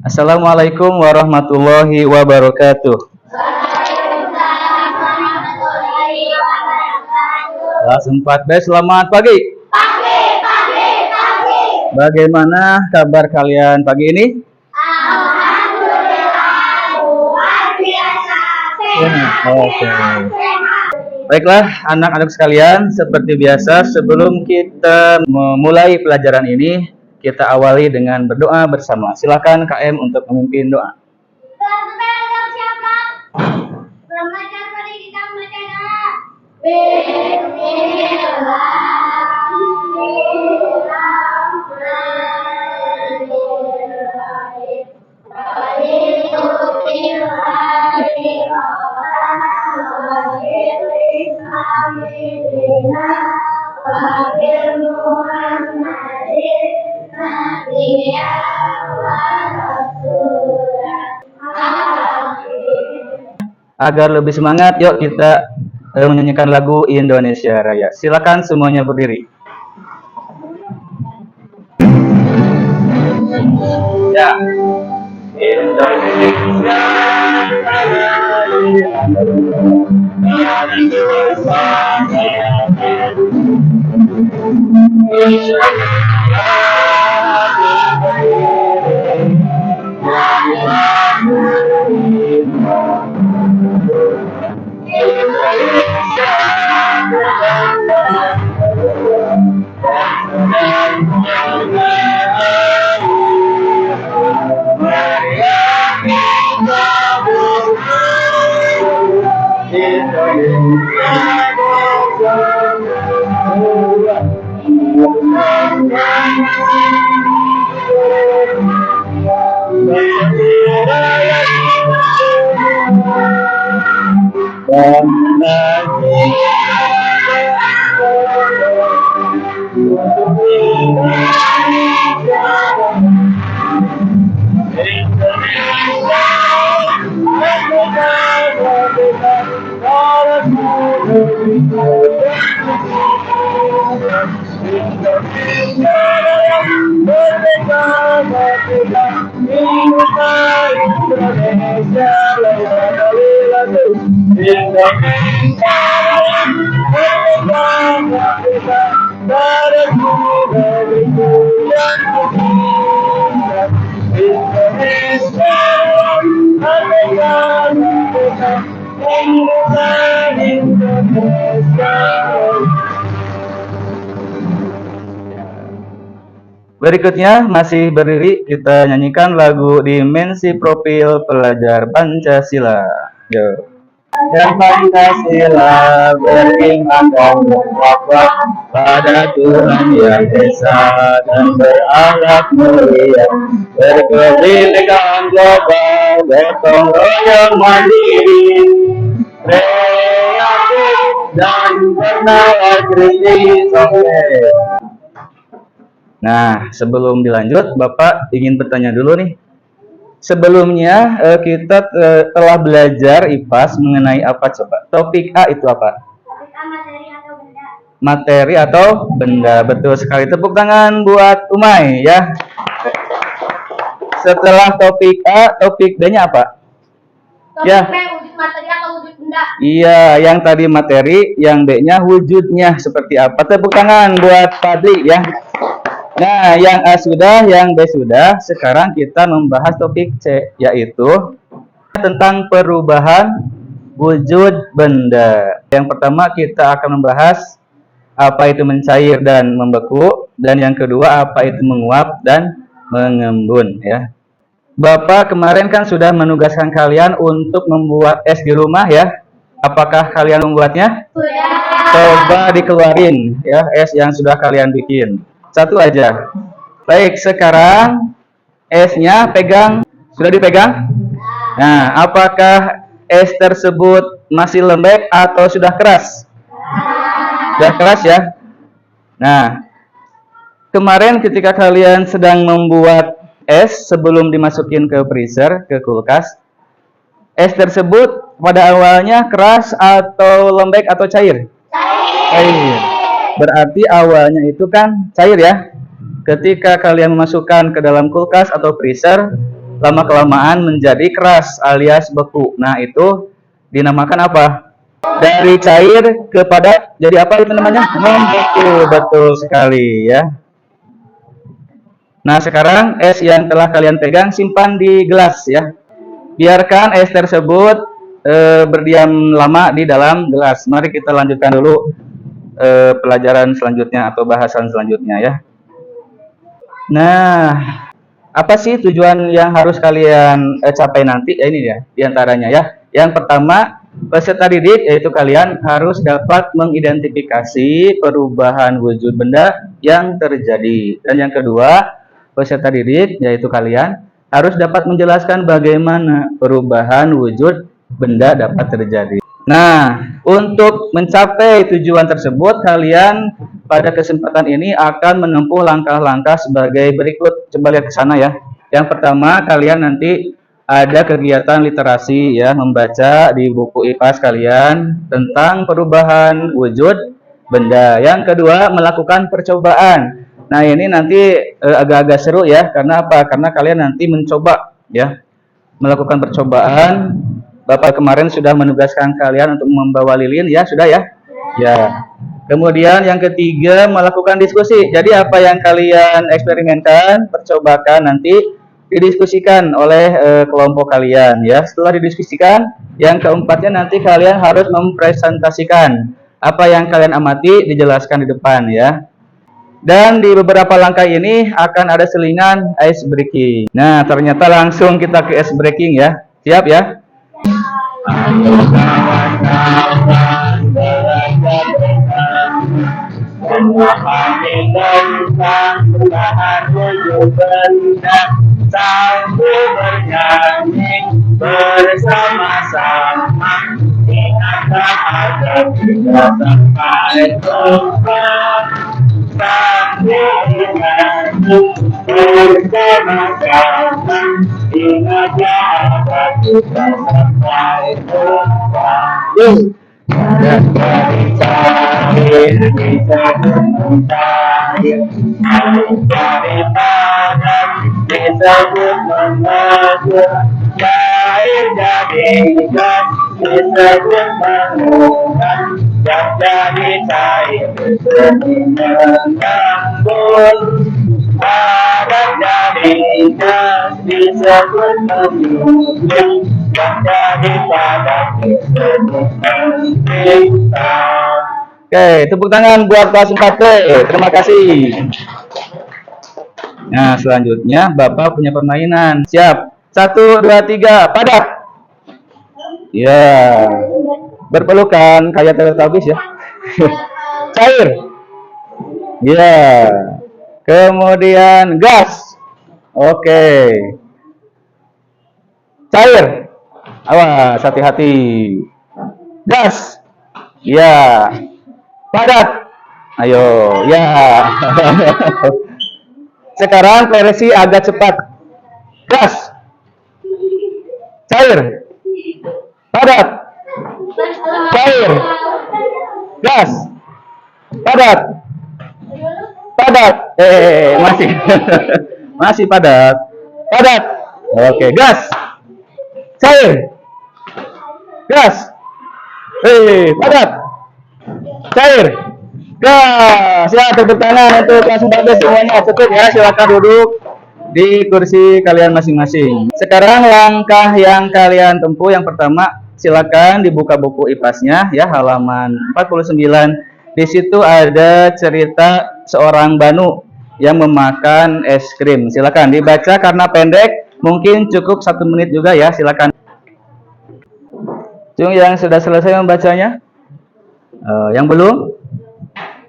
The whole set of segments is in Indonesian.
Assalamualaikum warahmatullahi wabarakatuh. Kelas 4B, selamat pagi. Bagaimana kabar kalian pagi ini? Alhamdulillah, luar biasa. Oke. Baiklah, anak-anak sekalian, seperti biasa sebelum kita memulai pelajaran ini, kita awali dengan berdoa bersama. Silakan KM untuk memimpin doa. Agar lebih semangat, yuk kita menyanyikan lagu Indonesia Raya. Silakan semuanya berdiri. Ya. Indonesia Berikutnya masih berdiri, kita nyanyikan lagu Dimensi Profil Pelajar Pancasila. Yo. Dan Pancasila beriman dan bertakwa pada Tuhan Yang Esa dan berakhlak mulia, berkebinekaan global, gotong royong mandiri, kreatif dan bernalar kritis. Nah, sebelum dilanjut, Bapak ingin bertanya dulu nih. Sebelumnya kita telah belajar IPAS mengenai apa coba? Topik A itu apa? Topik A, materi atau benda. Materi atau benda. Betul sekali. Tepuk tangan buat Umay ya. Setelah topik A, topik B-nya apa? Topik Ya. B, wujud materi atau wujud benda. Iya, yang tadi materi, yang B-nya wujudnya seperti apa? Tepuk tangan buat Fadli ya. Nah, yang A sudah, yang B sudah. Sekarang kita membahas topik C, yaitu tentang perubahan wujud benda. Yang pertama kita akan membahas apa itu mencair dan membeku, dan yang kedua apa itu menguap dan mengembun ya. Bapak kemarin kan sudah menugaskan kalian untuk membuat es di rumah ya. Apakah kalian membuatnya? Sudah. Coba dikeluarin ya es yang sudah kalian bikin. Satu aja. Baik, sekarang esnya pegang. Sudah dipegang? Nah, apakah es tersebut masih lembek atau sudah keras? Sudah keras ya? Nah, kemarin ketika kalian sedang membuat es sebelum dimasukin ke freezer, ke kulkas, es tersebut pada awalnya keras atau lembek atau cair? Cair. Berarti awalnya itu kan cair ya. Ketika kalian memasukkan ke dalam kulkas atau freezer, lama-kelamaan menjadi keras alias beku. Nah, itu dinamakan apa? Dari cair kepada jadi apa itu namanya? Membeku. Betul sekali ya. Nah, sekarang es yang telah kalian pegang simpan di gelas ya. Biarkan es tersebut berdiam lama di dalam gelas. Mari kita lanjutkan dulu pelajaran selanjutnya atau bahasan selanjutnya ya. Nah, apa sih tujuan yang harus kalian capai nanti? Ini ya, diantaranya ya. Yang pertama, peserta didik yaitu kalian harus dapat mengidentifikasi perubahan wujud benda yang terjadi. Dan yang kedua, peserta didik yaitu kalian harus dapat menjelaskan bagaimana perubahan wujud benda dapat terjadi. Nah, untuk mencapai tujuan tersebut, kalian pada kesempatan ini akan menempuh langkah-langkah sebagai berikut. Coba lihat ke sana ya. Yang pertama, kalian nanti ada kegiatan literasi ya, membaca di buku IPAS kalian tentang perubahan wujud benda. Yang kedua, melakukan percobaan. Nah, ini nanti agak-agak seru ya. Karena apa? Karena kalian nanti mencoba ya, melakukan percobaan. Bapak kemarin sudah menugaskan kalian untuk membawa lilin ya, sudah ya? Ya. Kemudian yang ketiga, melakukan diskusi. Jadi apa yang kalian eksperimenkan, percobakan nanti didiskusikan oleh kelompok kalian ya. Setelah didiskusikan, yang keempatnya nanti kalian harus mempresentasikan apa yang kalian amati, dijelaskan di depan ya. Dan di beberapa langkah ini akan ada selingan ice breaking. Nah, ternyata langsung kita ke ice breaking ya. Siap ya? Ayo kawan-kawan belajar memahami tentang perubahan wujud benda sambil bernyanyi bersama-sama. Ingatlah agar tidak sampai lupa sambil bernyanyi bersama-sama. Ingatlah agar tidak sampai lupa. Dan dari bisa mencari daripada disebut mengatur cair jadikan disebut mengukan dan jadi cair menggambul padat jadikan disebut mengukan dan jadi padat disebut mengikat. Oke, tepuk tangan buat kelas 4P. Terima kasih. Nah, selanjutnya Bapak punya permainan. Siap. 1, 2, 3, padat. Ya. Berpelukan kayak Teletubbies ya. Cair. Ya. Kemudian gas. Oke. Cair. Awas, hati-hati. Gas. Ya. Padat. Ayo, ya. Sekarang versi agak cepat. Gas. Cair. Padat. Cair. Gas. Padat. Padat. Masih. Masih padat. Padat. Oke, gas. Cair. Gas. Padat. Cair. Gas. Ya, tepuk tangan untuk kelas 14 semuanya. Cukup ya, silakan duduk di kursi kalian masing-masing. Sekarang langkah yang kalian tempuh yang pertama, silakan dibuka buku IPAS-nya ya, halaman 49. Di situ ada cerita seorang Banu yang memakan es krim. Silakan dibaca karena pendek, mungkin cukup 1 menit juga ya, silakan. Cung yang sudah selesai membacanya? Yang belum?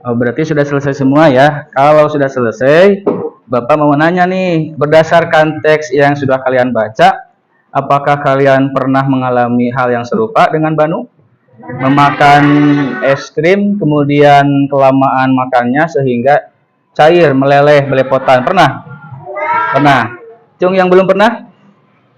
Berarti sudah selesai semua ya. Kalau sudah selesai, Bapak mau nanya nih, berdasarkan teks yang sudah kalian baca, apakah kalian pernah mengalami hal yang serupa dengan Banu? Memakan es krim, kemudian kelamaan makannya sehingga cair, meleleh, belepotan. Pernah? Pernah. Cung yang belum pernah?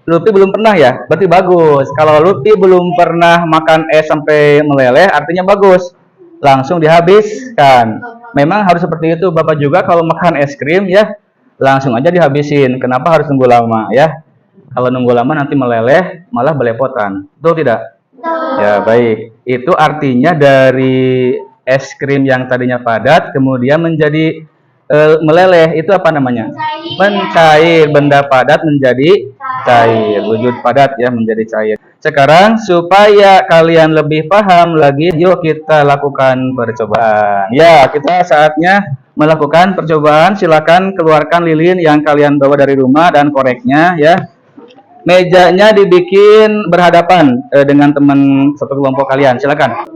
Lutfi belum pernah ya? Berarti bagus. Kalau Lutfi belum pernah makan es sampai meleleh, artinya bagus. Langsung dihabiskan. Memang harus seperti itu. Bapak juga kalau makan es krim ya, langsung aja dihabisin. Kenapa harus tunggu lama ya? Kalau nunggu lama nanti meleleh, malah belepotan. Betul tidak? Ya, baik. Itu artinya dari es krim yang tadinya padat kemudian menjadi meleleh. Itu apa namanya? Mencair. Benda padat menjadi cair. Wujud padat ya menjadi cair. Sekarang supaya kalian lebih paham lagi, yuk kita lakukan percobaan. Ya, kita saatnya melakukan percobaan. Silakan keluarkan lilin yang kalian bawa dari rumah dan koreknya ya. Mejanya dibikin berhadapan dengan teman satu kelompok kalian. Silakan.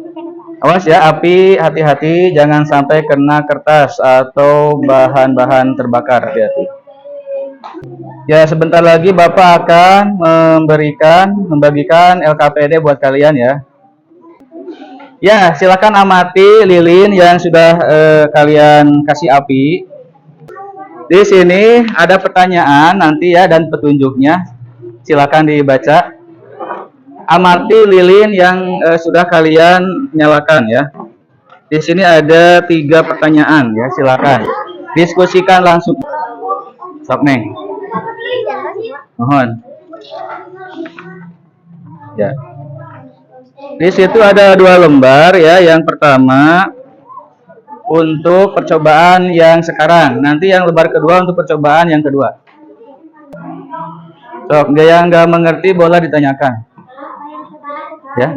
Awas ya, api hati-hati, jangan sampai kena kertas atau bahan-bahan terbakar. Hati-hati. Ya, sebentar lagi Bapak akan membagikan LKPD buat kalian ya. Ya, silakan amati lilin yang sudah kalian kasih api. Di sini ada pertanyaan nanti ya dan petunjuknya. Silakan dibaca. Amati lilin yang sudah kalian nyalakan ya. Di sini ada 3 pertanyaan ya, silakan diskusikan langsung. Sok Neng. Mohon. Ya. Di situ ada 2 lembar ya. Yang pertama untuk percobaan yang sekarang. Nanti yang lembar kedua untuk percobaan yang kedua. Sok, yang nggak mengerti boleh ditanyakan. Ya.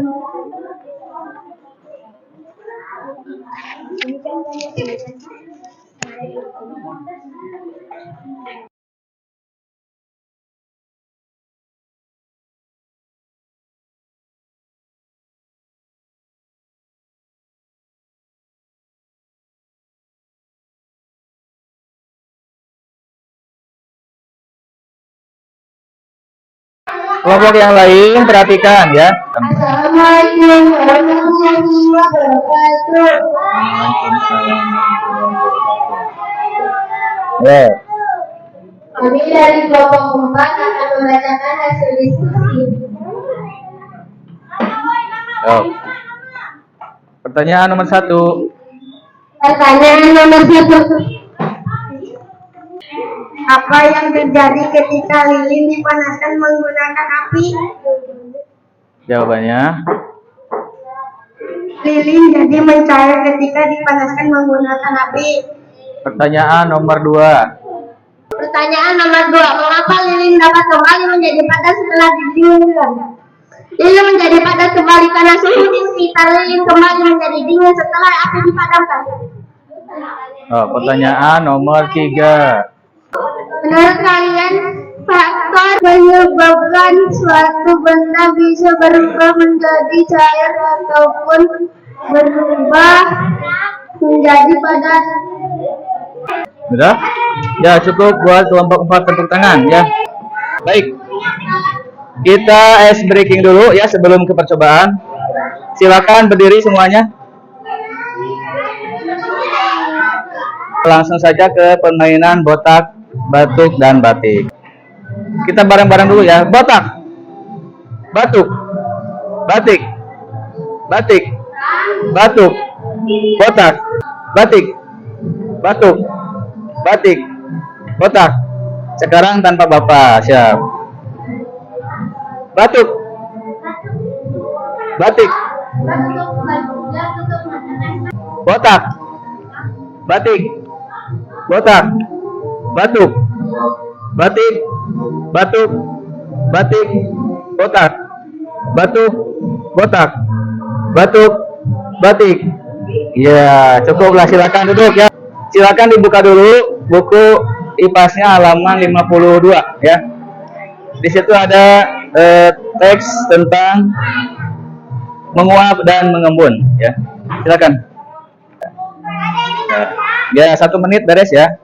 Kelompok yang lain perhatikan ya. Assalamualaikum warahmatullahi wabarakatuh. Ya. Kami dari kelompok 4 akan membacakan hasil diskusi. Oh. Pertanyaan nomor 1. Pertanyaan nomor 1. Apa yang terjadi ketika lilin dipanaskan menggunakan api? Jawabannya. Lilin jadi mencair ketika dipanaskan menggunakan api. Pertanyaan nomor 2. Pertanyaan nomor 2. Mengapa lilin dapat kembali menjadi padat setelah didinginkan? Lilin menjadi padat kembali karena suhu di sekitar lilin kembali menjadi dingin setelah api dipadamkan. Oh, pertanyaan nomor 3. Menurut kalian, faktor menyebabkan suatu benda bisa berubah menjadi cair ataupun berubah menjadi padat? Sudah? Ya, cukup buat kelompok 4 tepuk tangan ya. Baik. Kita ice breaking dulu ya sebelum ke percobaan. Silakan berdiri semuanya. Langsung saja ke permainan botak, batuk, dan batik. Kita bareng-bareng dulu ya. Botak, batuk, batik, batik, batuk, botak, batik, batuk, batik, botak. Sekarang tanpa Bapak, siap. Batuk, batik, botak, batik, botak, batuk, batik, batuk, batik, botak, batuk, botak, batuk, batik. Ya, cukuplah, silakan duduk ya. Silakan dibuka dulu buku IPAS-nya halaman 52 ya. Di situ ada teks tentang menguap dan mengembun ya. Silakan. Ya, 1 menit beres ya.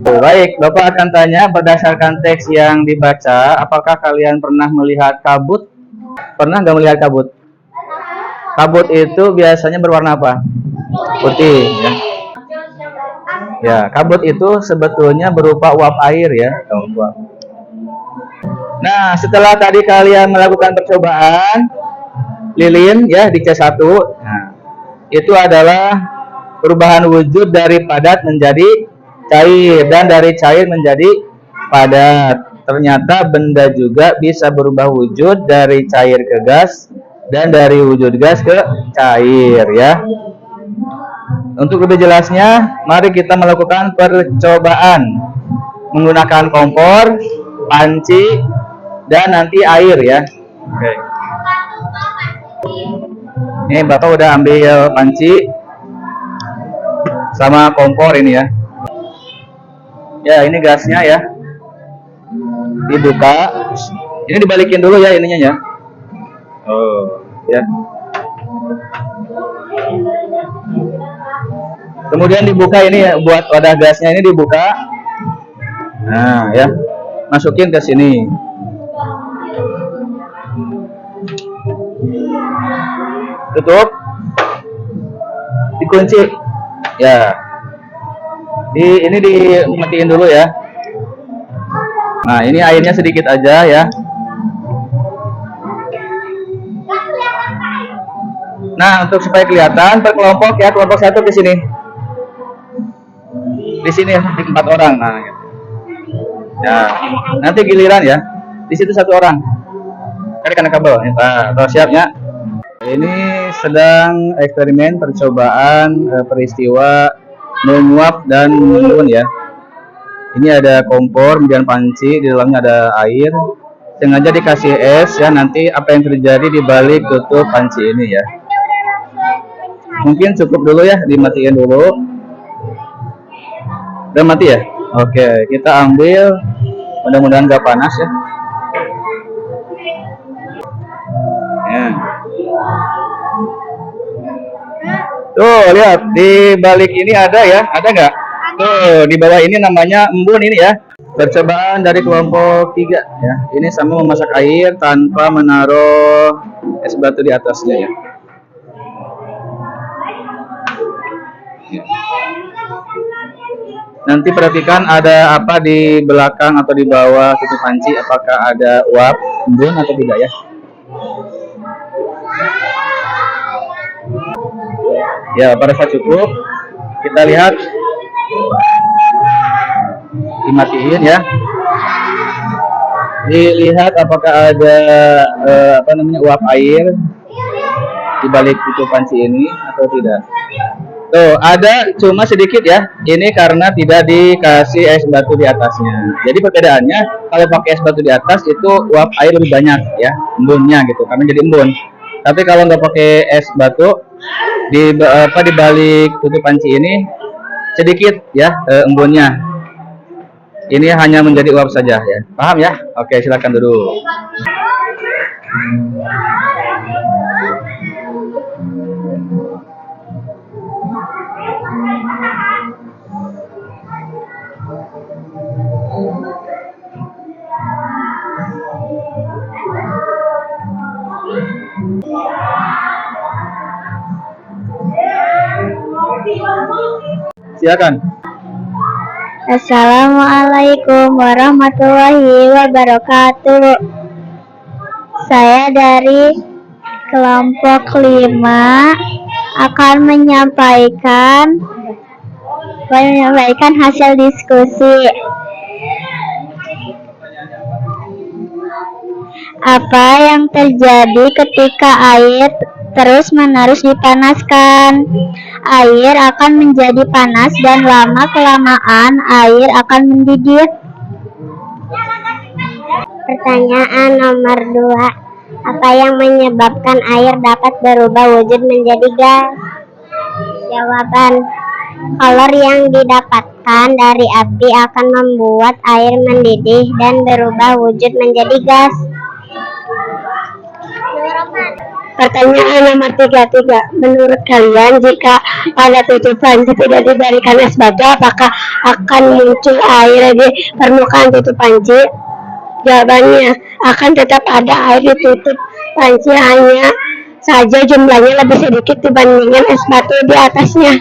Baik, Bapak akan tanya berdasarkan teks yang dibaca, apakah kalian pernah melihat kabut? Pernah nggak melihat kabut? Kabut itu biasanya berwarna apa? Putih ya. Ya, kabut itu sebetulnya berupa uap air ya. Nah, setelah tadi kalian melakukan percobaan, lilin ya di C1. Nah, itu adalah perubahan wujud dari padat menjadi cair dan dari cair menjadi padat. Ternyata benda juga bisa berubah wujud dari cair ke gas dan dari wujud gas ke cair ya. Untuk lebih jelasnya, mari kita melakukan percobaan menggunakan kompor, panci, dan nanti air ya. Oke. Ini Bapak udah ambil panci sama kompor ini ya. Ya, ini gasnya ya. Dibuka. Ini dibalikin dulu ya ininya ya. Oh, ya. Kemudian dibuka ini ya, buat wadah gasnya ini dibuka. Nah, ya. Masukin ke sini. Tutup. Dikunci. Ya. Ini dimatiin dulu ya. Nah, ini airnya sedikit aja ya. Nah, untuk supaya kelihatan per kelompok ya, kelompok 1 ke sini. Di sini di 4 orang. Nah, gitu. Ya, nanti giliran ya. Di situ 1 orang. Tarik kabel. Nah, siapnya. Ini sedang eksperimen percobaan peristiwa menguap dan mengembun ya. Ini ada kompor, kemudian panci, di dalamnya ada air. Sengaja dikasih es ya, nanti apa yang terjadi di balik tutup panci ini ya. Mungkin cukup dulu ya, dimatiin dulu. Udah mati ya? Oke, kita ambil. Mudah-mudahan gak panas ya. Ya. Tuh, lihat di balik ini ada ya, ada nggak? Tuh, di bawah ini namanya embun ini ya. Percobaan dari kelompok 3 ya. Ini sama memasak air tanpa menaruh es batu di atasnya ya. Nanti perhatikan ada apa di belakang atau di bawah tutup panci, apakah ada uap embun atau tidak ya. Ya, pada saat cukup kita lihat, dimatiin ya. Dilihat apakah ada uap air di balik tutup panci ini atau tidak. Tuh, ada cuma sedikit ya. Ini karena tidak dikasih es batu di atasnya. Jadi perbedaannya, kalau pakai es batu di atas itu uap air lebih banyak ya, embunnya gitu, karena jadi embun. Tapi kalau nggak pakai es batu, di balik tutup panci ini sedikit ya embunnya. Ini hanya menjadi uap saja ya. Paham ya? Oke, silakan duduk. Silakan. Assalamualaikum warahmatullahi wabarakatuh. Saya dari kelompok 5 akan menyampaikan hasil diskusi. Apa yang terjadi ketika air terus-menerus dipanaskan? Air akan menjadi panas dan lama-kelamaan air akan mendidih. Pertanyaan nomor 2. Apa yang menyebabkan air dapat berubah wujud menjadi gas? Jawaban: kalor yang didapatkan dari api akan membuat air mendidih dan berubah wujud menjadi gas. Pertanyaan nomor 3. Menurut kalian, jika pada tutup panci tidak diberikan es batu, apakah akan muncul air di permukaan tutup panci? Jawabannya, akan tetap ada air di tutup panci, hanya saja jumlahnya lebih sedikit dibandingkan es batu di atasnya.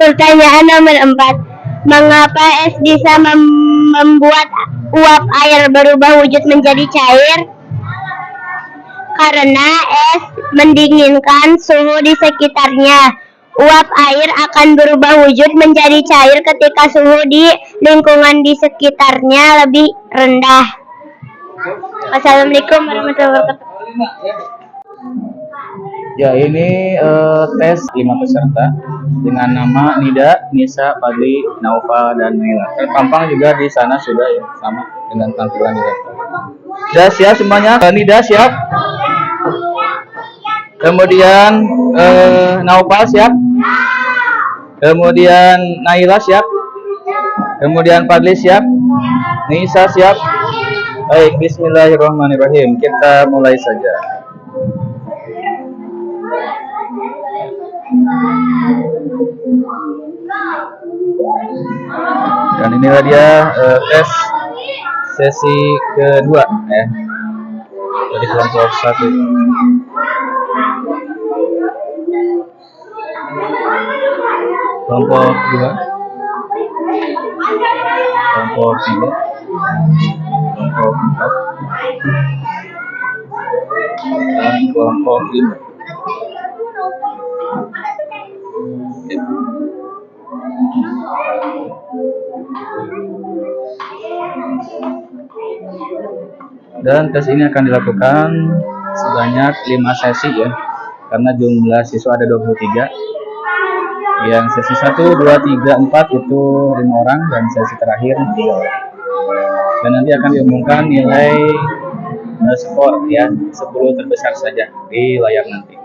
Pertanyaan nomor 4. Mengapa es bisa membuat uap air berubah wujud menjadi cair? karena es mendinginkan suhu di sekitarnya. Uap air akan berubah wujud menjadi cair ketika suhu di lingkungan di sekitarnya lebih rendah. Wassalamualaikum warahmatullahi wabarakatuh. Ya, ini tes 5 peserta dengan nama Nida, Nisa, Fadli, Naufa, dan Naila. Tampang juga di sana sudah ya, sama dengan tampilan juga. Sudah siap semuanya? Nida siap? Kemudian Naufa siap? Kemudian Naila siap? Kemudian Fadli siap? Nisa siap? Baik, bismillahirrahmanirrahim. Kita mulai saja. Dan inilah dia tes sesi kedua ya, dari kelompok 1. Kelompok 2, kelompok 3, kelompok 4, dan kelompok 5. Dan tes ini akan dilakukan sebanyak 5 sesi ya, karena jumlah siswa ada 23. Yang sesi 1, 2, 3, 4 itu 5 orang, dan sesi terakhir 3 orang. Dan nanti akan diumumkan nilai skor ya, 10 terbesar saja di layar nanti.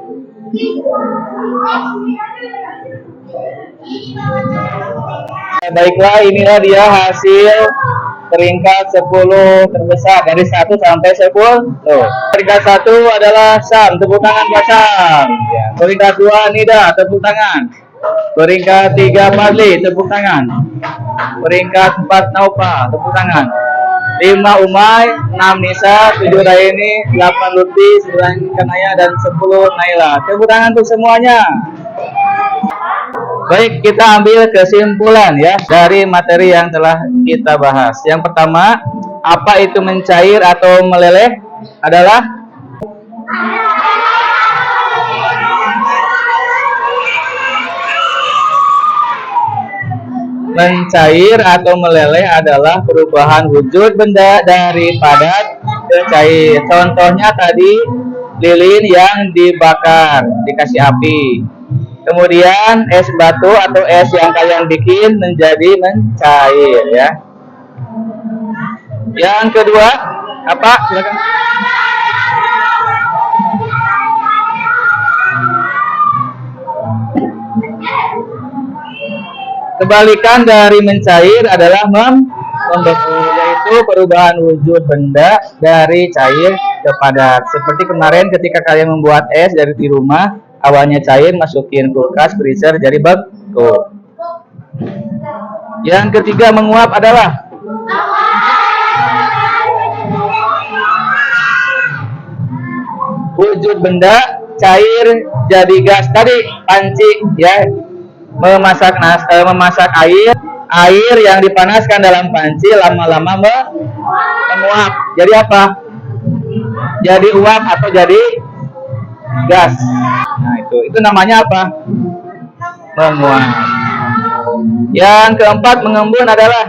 Baiklah, inilah dia hasil peringkat 10 terbesar dari 1 sampai 10. Tuh. Peringkat 1 adalah Sam, tepuk tangan buat Sam. Ya. Peringkat 2 Nida, tepuk tangan. Peringkat 3 Fadli, tepuk tangan. Peringkat 4 Naufa, tepuk tangan. 5 Umay, 6 Nisa, 7 Raini, 8 Lutfi, 9 Kanaya, dan 10 Naila. Tepuk tangan untuk semuanya. Baik, kita ambil kesimpulan ya dari materi yang telah kita bahas. Yang pertama, apa itu mencair atau meleleh? Adalah mencair atau meleleh adalah perubahan wujud benda dari padat ke cair. Contohnya tadi lilin yang dibakar, dikasih api. Kemudian es batu atau es yang kalian bikin menjadi mencair ya. Yang kedua, apa? Silakan. Kebalikan dari mencair adalah membeku, yaitu perubahan wujud benda dari cair ke padat. Seperti kemarin ketika kalian membuat es dari di rumah, awalnya cair, masukin kulkas, freezer, jadi beku. Yang ketiga, menguap adalah wujud benda cair jadi gas. Tadi panci ya, memasak air yang dipanaskan dalam panci lama-lama menguap. Jadi apa? Jadi uap atau jadi gas. Nah, itu namanya apa? Menguap. Yang keempat, mengembun adalah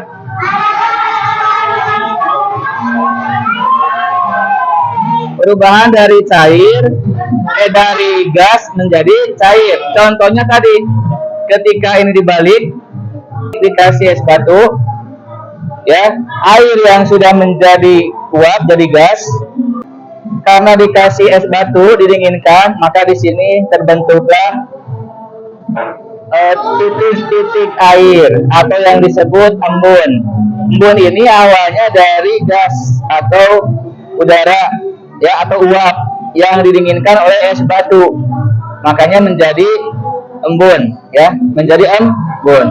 perubahan dari dari gas menjadi cair. Contohnya tadi, ketika ini dibalik, dikasih es batu, ya, air yang sudah menjadi uap jadi gas. Karena dikasih es batu didinginkan, maka di sini terbentuklah titik-titik air atau yang disebut embun. Embun ini awalnya dari gas atau udara ya, atau uap yang didinginkan oleh es batu, makanya menjadi embun ya, menjadi embun.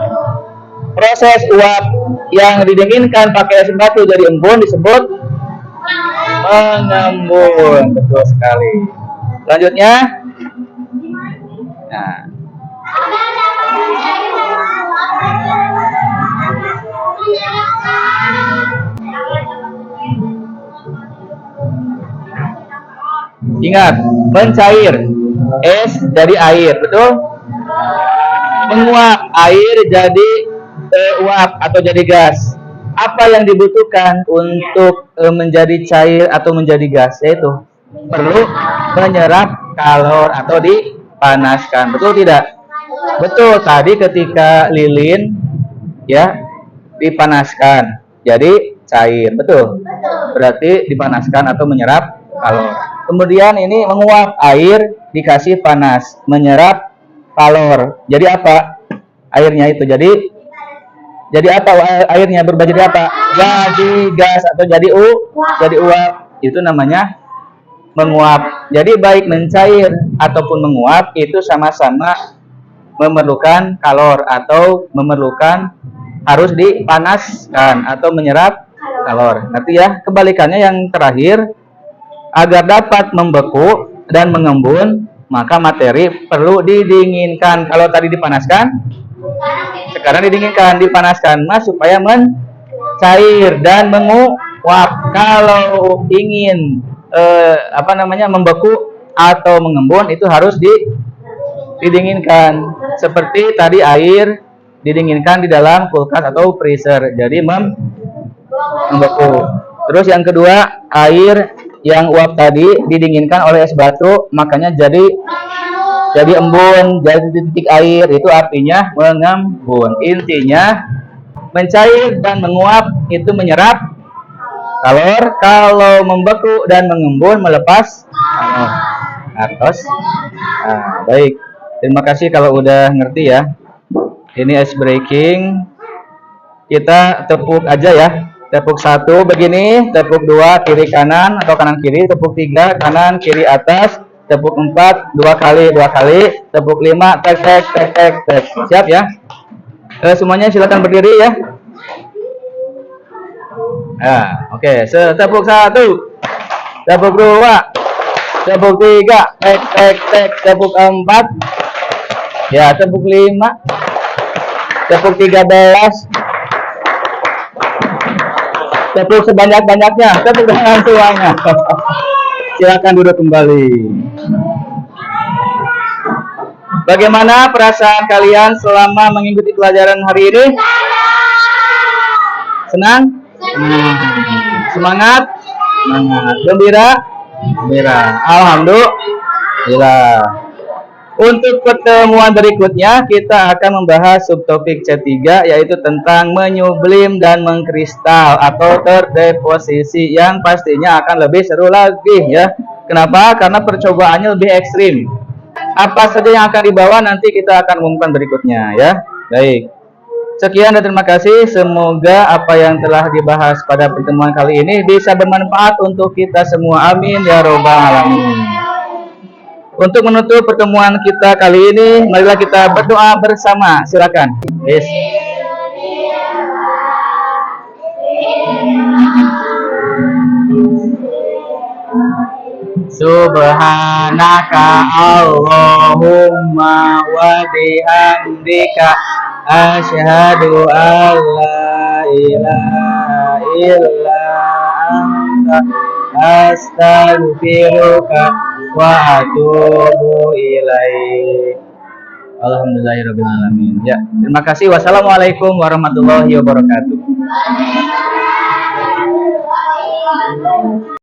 Proses uap yang didinginkan pakai es batu jadi embun disebut mengembun. Betul sekali. Selanjutnya, nah, Ingat, mencair. Es jadi air, betul? Menguap, air jadi uap atau jadi gas. Apa yang dibutuhkan untuk menjadi cair atau menjadi gas? Yaitu perlu menyerap kalor atau dipanaskan. Betul tidak? Betul. Tadi ketika lilin ya dipanaskan jadi cair. Betul. Berarti dipanaskan atau menyerap kalor. Kemudian ini menguap, air dikasih panas, menyerap kalor. Jadi apa? Airnya itu jadi apa airnya berubah jadi apa? Jadi gas atau jadi uap. Itu namanya menguap. Jadi baik mencair ataupun menguap itu sama-sama memerlukan kalor atau memerlukan harus dipanaskan atau menyerap kalor. Nanti ya, kebalikannya yang terakhir, agar dapat membeku dan mengembun, maka materi perlu didinginkan. Kalau tadi dipanaskan, sekarang didinginkan, dipanaskan, mas supaya mencair dan menguap. Kalau ingin membeku atau mengembun itu harus didinginkan. Seperti tadi air didinginkan di dalam kulkas atau freezer, jadi membeku. Terus yang kedua, air yang uap tadi didinginkan oleh es batu, makanya jadi embun, jadi titik air, itu artinya mengembun. Intinya mencair dan menguap itu menyerap kalor, kalau membeku dan mengembun melepas kalor. Baik, terima kasih kalau udah ngerti ya. Ini ice breaking, kita tepuk aja ya. Tepuk 1 begini, tepuk 2 kiri kanan atau kanan kiri, tepuk 3 kanan kiri atas, tepuk 4 2 kali, tepuk 5 tek. Siap ya? Semuanya silakan berdiri ya. Oke. Tepuk 1, tepuk 2, tepuk 3 tek, tepuk 4 ya, tepuk 5, tepuk 13, tepuk sebanyak-banyaknya, tepuk tangan semuanya. Silakan duduk kembali. Bagaimana perasaan kalian selama mengikuti pelajaran hari ini? Senang? Semangat? Gembira? Alhamdulillah. Untuk pertemuan berikutnya kita akan membahas subtopik C3, yaitu tentang menyublim dan mengkristal atau terdeposisi, yang pastinya akan lebih seru lagi ya. Kenapa? Karena percobaannya lebih ekstrim. Apa saja yang akan dibawa nanti kita akan umumkan berikutnya ya. Baik. Sekian dan terima kasih. Semoga apa yang telah dibahas pada pertemuan kali ini bisa bermanfaat untuk kita semua. Amin ya robbal alamin. Untuk menutup pertemuan kita kali ini, marilah kita berdoa bersama. Silakan. Yes. Subhanaka Allahumma wa bihamdika asyhadu an la ilaha illa anta astaghfiruka wa atubu ilaik. Alhamdulillahirabbil alamin. Ya, terima kasih. Wassalamualaikum warahmatullahi wabarakatuh.